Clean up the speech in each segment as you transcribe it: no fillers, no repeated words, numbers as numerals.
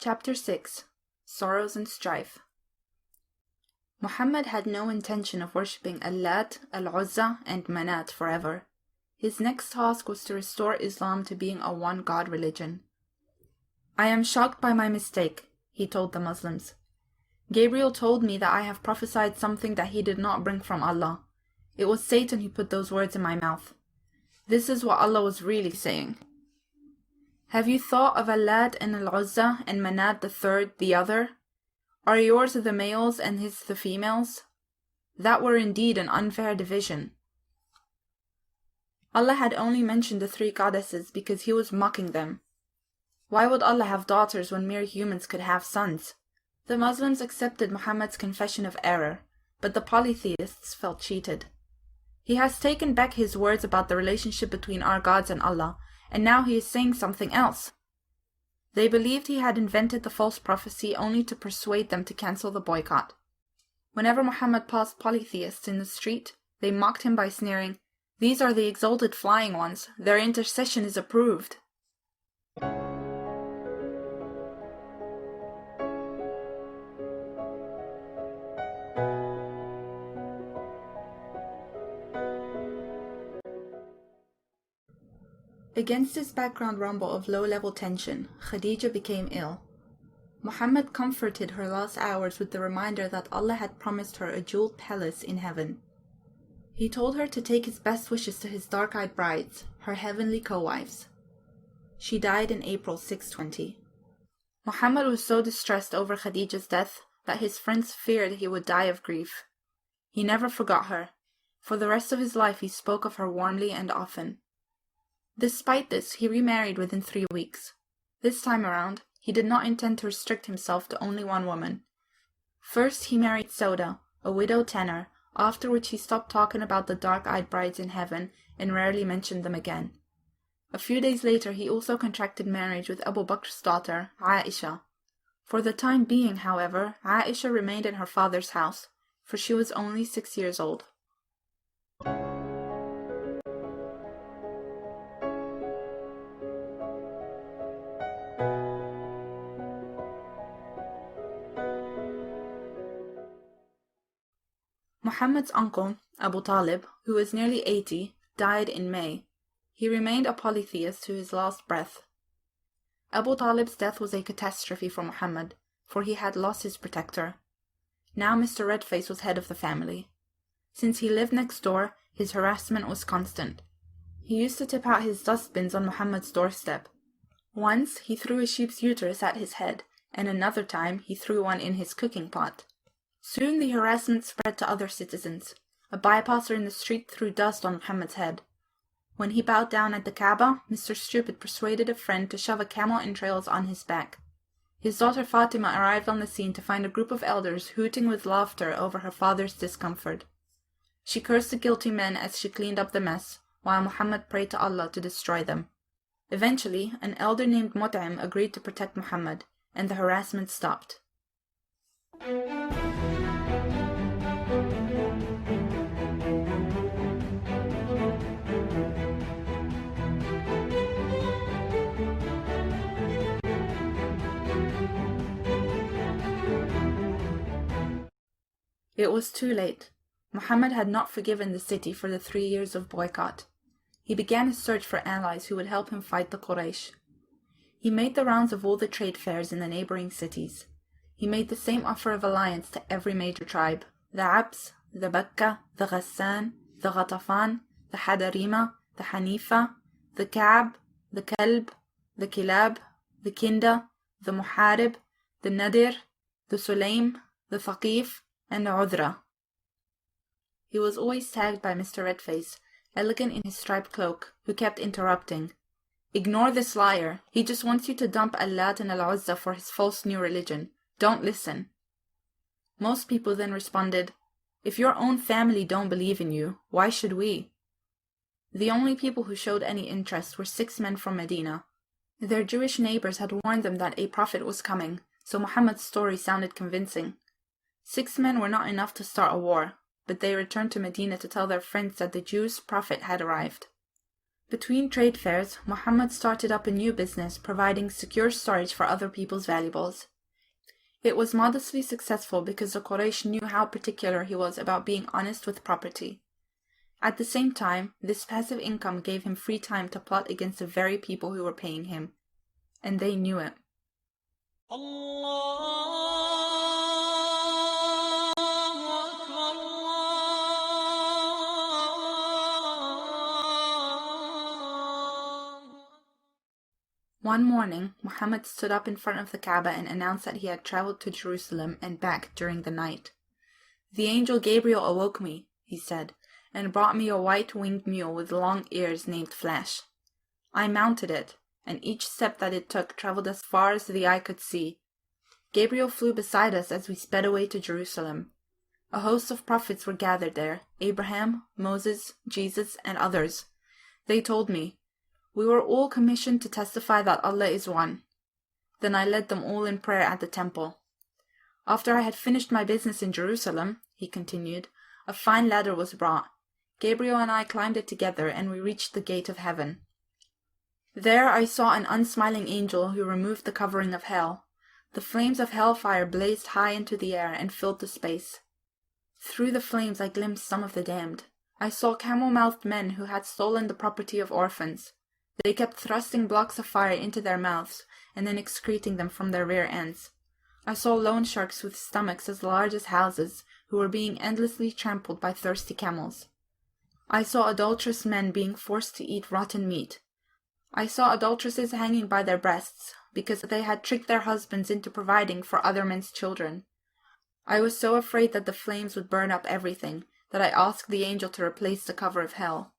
Chapter 6 Sorrows and Strife. Muhammad had no intention of worshipping Al-Lat, Al-Uzza, and Manat forever. His next task was to restore Islam to being a one-God religion. "I am shocked by my mistake," he told the Muslims. "Gabriel told me that I have prophesied something that he did not bring from Allah. It was Satan who put those words in my mouth. This is what Allah was really saying. Have you thought of Al-Lat and Al-Uzza and Manat the third, the other? Are yours the males and his the females? That were indeed an unfair division." Allah had only mentioned the three goddesses because he was mocking them. Why would Allah have daughters when mere humans could have sons? The Muslims accepted Muhammad's confession of error, but the polytheists felt cheated. He has taken back his words about the relationship between our gods and Allah, and now he is saying something else. They believed he had invented the false prophecy only to persuade them to cancel the boycott. Whenever Muhammad passed polytheists in the street, they mocked him by sneering, "These are the exalted flying ones. Their intercession is approved." Against this background rumble of low-level tension, Khadija became ill. Muhammad comforted her last hours with the reminder that Allah had promised her a jeweled palace in heaven. He told her to take his best wishes to his dark-eyed brides, her heavenly co-wives. She died in April 620. Muhammad was so distressed over Khadija's death that his friends feared he would die of grief. He never forgot her. For the rest of his life he spoke of her warmly and often. Despite this, he remarried within 3 weeks. This time around, he did not intend to restrict himself to only one woman. First, he married Sauda, a widow tanner, after which he stopped talking about the dark-eyed brides in heaven and rarely mentioned them again. A few days later, he also contracted marriage with Abu Bakr's daughter, Aisha. For the time being, however, Aisha remained in her father's house, for she was only 6 years old. Muhammad's uncle, Abu Talib, who was nearly 80, died in May. He remained a polytheist to his last breath. Abu Talib's death was a catastrophe for Muhammad, for he had lost his protector. Now Mr. Redface was head of the family. Since he lived next door, his harassment was constant. He used to tip out his dustbins on Muhammad's doorstep. Once he threw a sheep's uterus at his head, and another time he threw one in his cooking pot. Soon the harassment spread to other citizens. A bypasser in the street threw dust on Muhammad's head. When he bowed down at the Kaaba, Mr. Stupid persuaded a friend to shove a camel entrails on his back. His daughter Fatima arrived on the scene to find a group of elders hooting with laughter over her father's discomfort. She cursed the guilty men as she cleaned up the mess, while Muhammad prayed to Allah to destroy them. Eventually, an elder named Mut'im agreed to protect Muhammad, and the harassment stopped. It was too late. Muhammad had not forgiven the city for the 3 years of boycott. He began his search for allies who would help him fight the Quraysh. He made the rounds of all the trade fairs in the neighboring cities. He made the same offer of alliance to every major tribe: the Abs, the Bakka, the Ghassan, the Ghatafan, the Hadarima, the Hanifa, the Ka'b, the Kalb, the Kilab, the Kinda, the Muharib, the Nadir, the Sulaim, the Thaqif, and the Udra. He was always tagged by Mr. Redface, elegant in his striped cloak, who kept interrupting. "Ignore this liar. He just wants you to dump Al-Lat and Al-Uzza for his false new religion. Don't listen." Most people then responded, "If your own family don't believe in you, why should we?" The only people who showed any interest were 6 men from Medina. Their Jewish neighbors had warned them that a prophet was coming, so Muhammad's story sounded convincing. 6 men were not enough to start a war, but they returned to Medina to tell their friends that the Jews' prophet had arrived. Between trade fairs, Muhammad started up a new business providing secure storage for other people's valuables. It was modestly successful because the Quraysh knew how particular he was about being honest with property. At the same time, this passive income gave him free time to plot against the very people who were paying him. And they knew it. One morning, Muhammad stood up in front of the Kaaba and announced that he had traveled to Jerusalem and back during the night. "The angel Gabriel awoke me," he said, "and brought me a white-winged mule with long ears named Flash. I mounted it, and each step that it took traveled as far as the eye could see. Gabriel flew beside us as we sped away to Jerusalem. A host of prophets were gathered there, Abraham, Moses, Jesus, and others. They told me, 'We were all commissioned to testify that Allah is one.' Then I led them all in prayer at the temple. After I had finished my business in Jerusalem," he continued, "a fine ladder was brought. Gabriel and I climbed it together, and we reached the gate of heaven. There I saw an unsmiling angel who removed the covering of hell. The flames of hellfire blazed high into the air and filled the space. Through the flames I glimpsed some of the damned. I saw camel-mouthed men who had stolen the property of orphans. They kept thrusting blocks of fire into their mouths and then excreting them from their rear ends. I saw loan sharks with stomachs as large as houses who were being endlessly trampled by thirsty camels. I saw adulterous men being forced to eat rotten meat. I saw adulteresses hanging by their breasts because they had tricked their husbands into providing for other men's children. I was so afraid that the flames would burn up everything that I asked the angel to replace the cover of hell.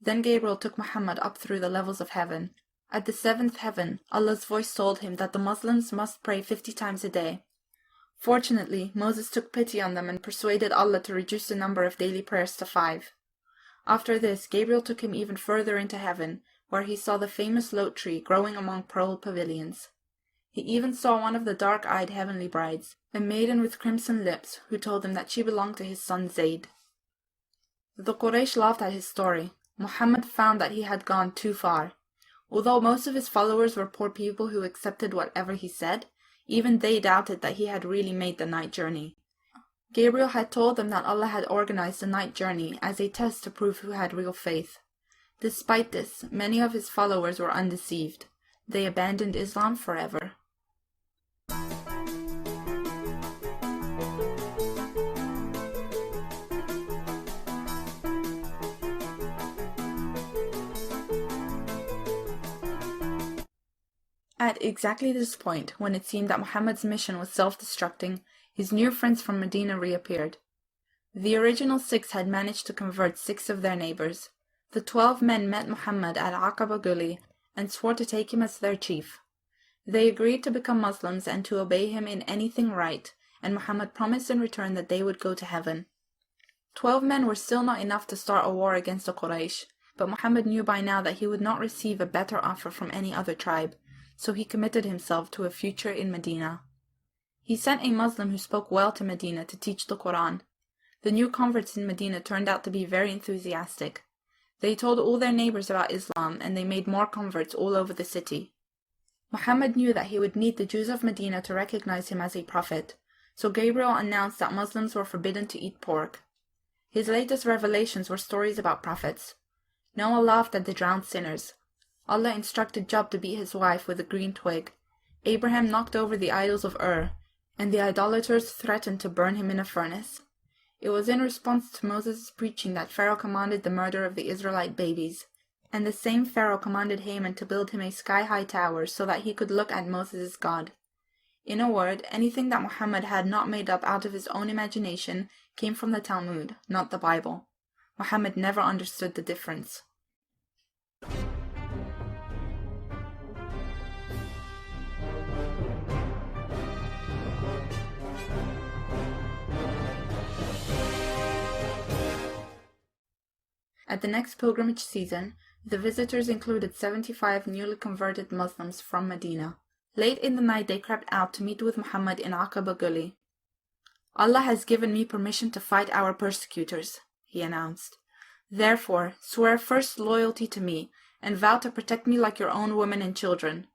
Then Gabriel took Muhammad up through the levels of heaven. At the seventh heaven, Allah's voice told him that the Muslims must pray 50 times a day. Fortunately, Moses took pity on them and persuaded Allah to reduce the number of daily prayers to 5. After this, Gabriel took him even further into heaven, where he saw the famous lote tree growing among pearl pavilions. He even saw one of the dark-eyed heavenly brides, a maiden with crimson lips, who told him that she belonged to his son Zayd. The Quraysh laughed at his story. Muhammad found that he had gone too far. Although most of his followers were poor people who accepted whatever he said, even they doubted that he had really made the night journey. Gabriel had told them that Allah had organized the night journey as a test to prove who had real faith. Despite this, many of his followers were undeceived. They abandoned Islam forever. At exactly this point, when it seemed that Muhammad's mission was self-destructing, his new friends from Medina reappeared. The original 6 had managed to convert 6 of their neighbors. The 12 men met Muhammad at Aqaba Gully and swore to take him as their chief. They agreed to become Muslims and to obey him in anything right, and Muhammad promised in return that they would go to heaven. 12 men were still not enough to start a war against the Quraysh, but Muhammad knew by now that he would not receive a better offer from any other tribe, so he committed himself to a future in Medina. He sent a Muslim who spoke well to Medina to teach the Quran. The new converts in Medina turned out to be very enthusiastic. They told all their neighbors about Islam, and they made more converts all over the city. Muhammad knew that he would need the Jews of Medina to recognize him as a prophet, so Gabriel announced that Muslims were forbidden to eat pork. His latest revelations were stories about prophets. Noah laughed at the drowned sinners. Allah instructed Job to beat his wife with a green twig. Abraham knocked over the idols of and the idolaters threatened to burn him in a furnace. It was in response to Moses' preaching that Pharaoh commanded the murder of the Israelite babies, and the same Pharaoh commanded Haman to build him a sky-high tower so that he could look at Moses' God. In a word, anything that Muhammad had not made up out of his own imagination came from the Talmud, not the Bible. Muhammad never understood the difference. At the next pilgrimage season, the visitors included 75 newly converted Muslims from Medina. Late in the night they crept out to meet with Muhammad in Aqaba Gully. "Allah has given me permission to fight our persecutors," he announced. "Therefore, swear first loyalty to me, and vow to protect me like your own women and children."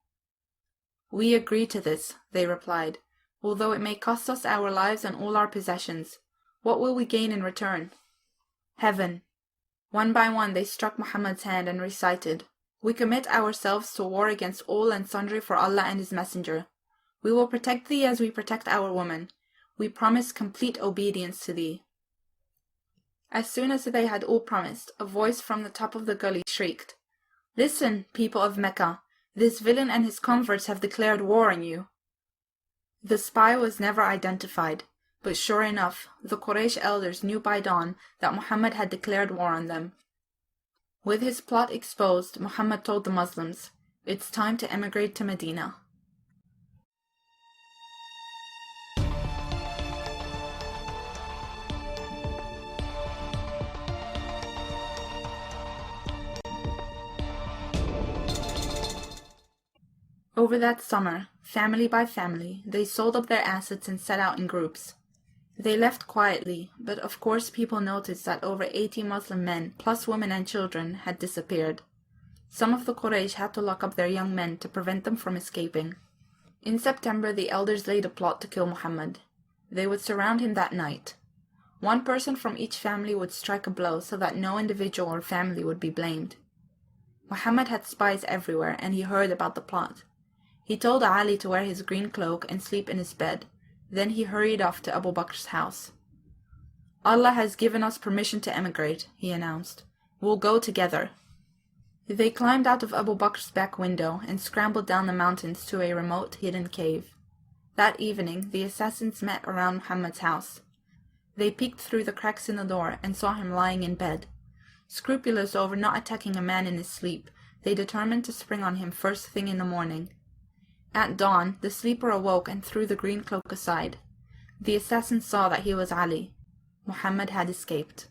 "We agree to this," they replied, "although it may cost us our lives and all our possessions. What will we gain in return?" "Heaven." One by one they struck Muhammad's hand and recited, "We commit ourselves to war against all and sundry for Allah and His Messenger. We will protect thee as we protect our woman. We promise complete obedience to thee." As soon as they had all promised, a voice from the top of the gully shrieked, "Listen, people of Mecca, this villain and his converts have declared war on you." The spy was never identified, but sure enough, the Quraysh elders knew by dawn that Muhammad had declared war on them. With his plot exposed, Muhammad told the Muslims, "It's time to emigrate to Medina." Over that summer, family by family, they sold up their assets and set out in groups. They left quietly, but of course people noticed that over 80 Muslim men, plus women and children, had disappeared. Some of the Quraysh had to lock up their young men to prevent them from escaping. In September, the elders laid a plot to kill Muhammad. They would surround him that night. One person from each family would strike a blow so that no individual or family would be blamed. Muhammad had spies everywhere, and he heard about the plot. He told Ali to wear his green cloak and sleep in his bed. Then he hurried off to Abu Bakr's house. "Allah has given us permission to emigrate," he announced. "We'll go together." They climbed out of Abu Bakr's back window and scrambled down the mountains to a remote, hidden cave. That evening, the assassins met around Muhammad's house. They peeked through the cracks in the door and saw him lying in bed. Scrupulous over not attacking a man in his sleep, they determined to spring on him first thing in the morning. At dawn, the sleeper awoke and threw the green cloak aside. The assassin saw that he was Ali. Muhammad had escaped.